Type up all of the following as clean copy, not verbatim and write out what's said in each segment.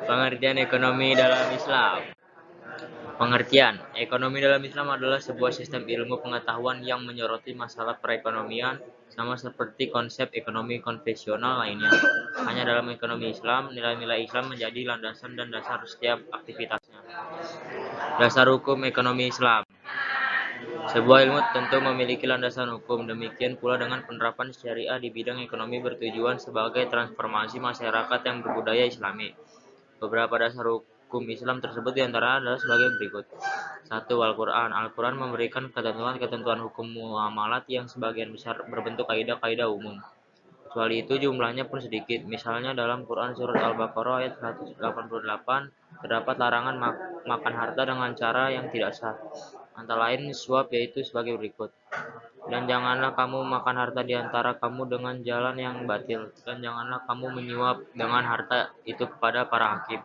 Pengertian ekonomi dalam Islam. Pengertian, ekonomi dalam Islam adalah sebuah sistem ilmu pengetahuan yang menyoroti masalah perekonomian sama seperti konsep ekonomi konvensional lainnya. Hanya dalam ekonomi Islam, nilai-nilai Islam menjadi landasan dan dasar setiap aktivitasnya. Dasar hukum ekonomi Islam. Sebuah ilmu tentu memiliki landasan hukum, demikian pula dengan penerapan syariah di bidang ekonomi bertujuan sebagai transformasi masyarakat yang berbudaya Islami. Beberapa dasar hukum Islam tersebut diantara adalah sebagai berikut. 1. Al-Quran. Al-Quran memberikan ketentuan-ketentuan hukum muamalat yang sebagian besar berbentuk kaidah-kaidah umum. Kecuali itu jumlahnya pun sedikit. Misalnya dalam Quran surat Al-Baqarah ayat 188 terdapat larangan makan harta dengan cara yang tidak sah. Antara lain suap, yaitu sebagai berikut. Dan janganlah kamu makan harta di antara kamu dengan jalan yang batil, dan janganlah kamu menyuap dengan harta itu kepada para hakim,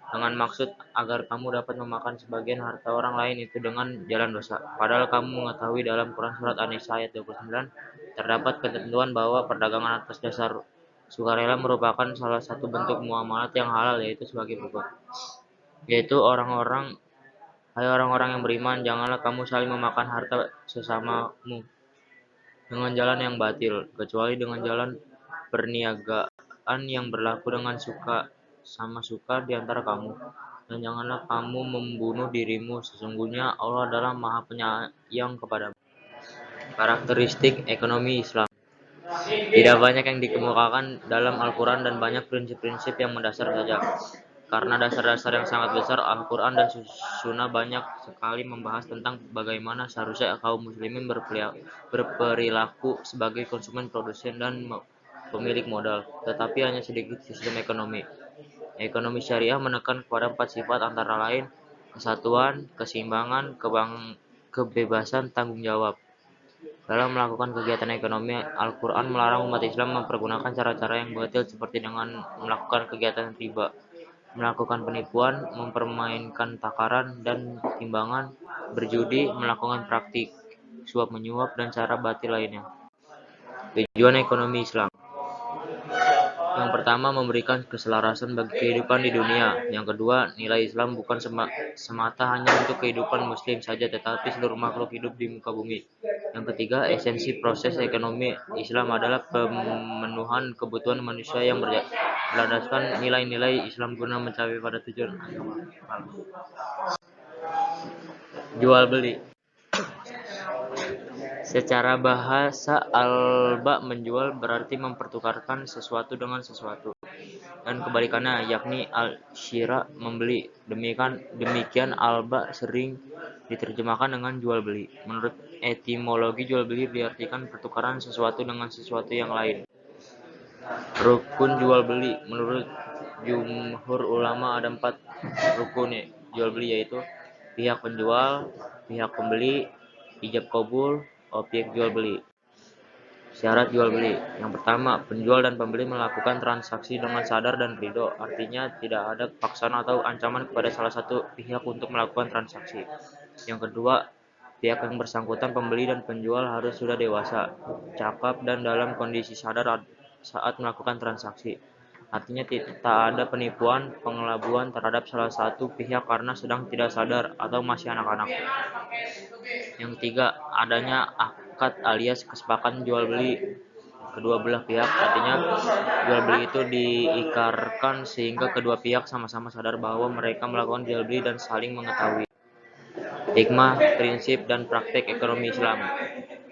dengan maksud agar kamu dapat memakan sebagian harta orang lain itu dengan jalan dosa. Padahal kamu mengetahui dalam Quran surat An-Nisa ayat 29 terdapat ketentuan bahwa perdagangan atas dasar sukarela merupakan salah satu bentuk muamalat yang halal, yaitu sebagai berikut. Yaitu hai orang-orang yang beriman, janganlah kamu saling memakan harta sesamamu dengan jalan yang batil, kecuali dengan jalan perniagaan yang berlaku dengan suka sama suka di antara kamu. Dan janganlah kamu membunuh dirimu, sesungguhnya Allah adalah Maha Penyayang kepadamu. Karakteristik ekonomi Islam. Tidak banyak yang dikemukakan dalam Al-Quran dan banyak prinsip-prinsip yang mendasar saja. Karena dasar-dasar yang sangat besar, Al-Quran dan Sunnah banyak sekali membahas tentang bagaimana seharusnya kaum muslimin berperilaku sebagai konsumen, produsen, dan pemilik modal. Tetapi hanya sedikit sistem ekonomi. Ekonomi syariah menekan kepada 4 sifat antara lain kesatuan, keseimbangan, kebebasan, tanggung jawab. Dalam melakukan kegiatan ekonomi, Al-Quran melarang umat Islam mempergunakan cara-cara yang batil seperti dengan melakukan kegiatan riba, melakukan penipuan, mempermainkan takaran dan timbangan, berjudi, melakukan praktik suap menyuap, dan cara batil lainnya. Tujuan ekonomi Islam. Yang pertama, memberikan keselarasan bagi kehidupan di dunia. Yang kedua, nilai Islam bukan semata hanya untuk kehidupan muslim saja, tetapi seluruh makhluk hidup di muka bumi. Yang ketiga, esensi proses ekonomi Islam adalah pemenuhan kebutuhan manusia yang berlandaskan nilai-nilai Islam guna mencapai pada tujuan agama. Jual beli. Secara bahasa, alba menjual berarti mempertukarkan sesuatu dengan sesuatu, dan kebalikannya, yakni al-syira membeli. Demikian alba sering diterjemahkan dengan jual beli. Menurut etimologi, jual beli diartikan pertukaran sesuatu dengan sesuatu yang lain. Rukun jual beli. Menurut jumhur ulama ada 4 rukun jual beli, yaitu pihak penjual, pihak pembeli, ijab kabul, objek jual beli. Syarat jual beli. Yang pertama, penjual dan pembeli melakukan transaksi dengan sadar dan ridho. Artinya tidak ada paksaan atau ancaman kepada salah satu pihak untuk melakukan transaksi. Yang kedua, pihak yang bersangkutan, pembeli dan penjual, harus sudah dewasa, cakap, dan dalam kondisi sadar saat melakukan transaksi. Artinya tak ada penipuan, pengelabuan terhadap salah satu pihak karena sedang tidak sadar atau masih anak-anak. Yang ketiga, adanya akad alias kesepakatan jual beli kedua belah pihak. Artinya jual beli itu diikrarkan sehingga kedua pihak sama-sama sadar bahwa mereka melakukan jual beli dan saling mengetahui. Hikmah, prinsip, dan praktek ekonomi Islam.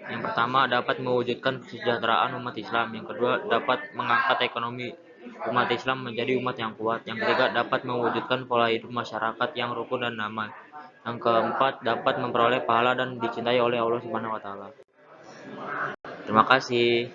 Yang pertama, dapat mewujudkan kesejahteraan umat Islam. Yang kedua, dapat mengangkat ekonomi umat Islam menjadi umat yang kuat. Yang ketiga, dapat mewujudkan pola hidup masyarakat yang rukun dan damai. Yang keempat, dapat memperoleh pahala dan dicintai oleh Allah Subhanahu wa taala. Terima kasih.